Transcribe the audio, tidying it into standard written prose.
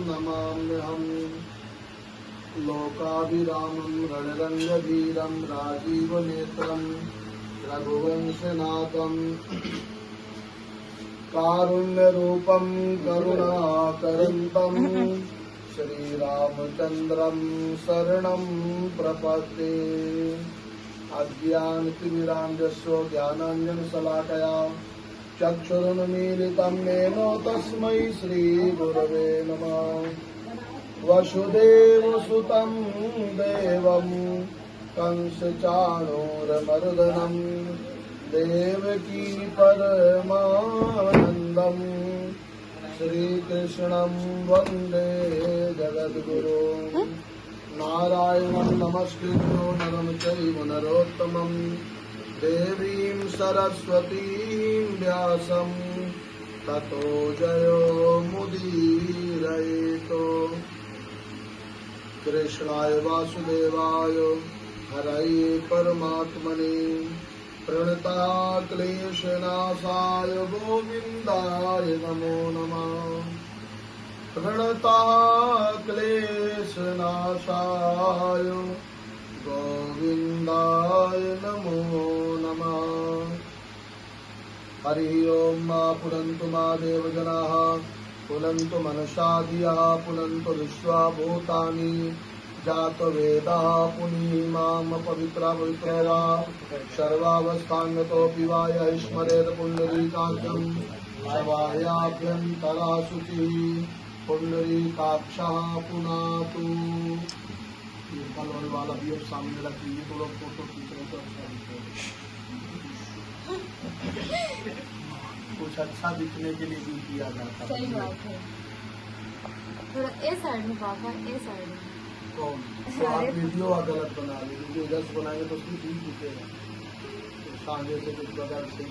नमाम्यहम् लोकाभिरामं रणरङ्गधीरं राजीवनेत्रं रघुवंशनाथं कारुण्यरूपं करुणाकरन्तं श्रीरामचन्द्रं शरणं प्रपद्ये। अज्ञानतिमिरान्धस्य ज्ञानाञ्जनशलाकया चक्षुरुन्मीलितं येन तस्मै श्रीगुरवे नमः। वसुदेवसुतं देवं कंसचाणूरमर्दनं देवकी परमानन्दं श्रीकृष्णं वन्दे जगद्गुरुं। नारायणं नमस्कृत्य नरं चैव नरोत्तमं देवीं सरस्वतीं व्यासं ततो जयो मुदीरयेत्। कृष्णाय वासुदेवाय हरये परमात्मने प्रणताक्लेशनाशाय गोविन्दाय नमो नमः। प्रणताक्लेशनाशाय गोविन्दाय नमो नमः। हरि ओम मा पुनन्तु मा देवजनाः पुनन्तु मनसा धिया पुनन्तु विश्वा भूतानि जातवेदाः पुनीमाम पवित्रा पवित्रा सर्वावस्थांगतोऽपि वा यः स्मरेत् पुण्डरीकाक्षं सभायाभ्यन्तरा शुचिः पुण्डरीकाक्षः पुनातु। ये कलर वाला भी अब सामने रखिए तो लोग फोटो खींच रहे तो अच्छा दिखता है। कुछ अच्छा दिखने के लिए भी किया जाता है। सही बात है। थोड़ा ए साइड में पापा, ए साइड में। कौन? तो आप वीडियो गलत बना ली, वीडियो इधर से बनाएंगे तो उसकी ठीक दिखेगा। तो सामने से कुछ बदल से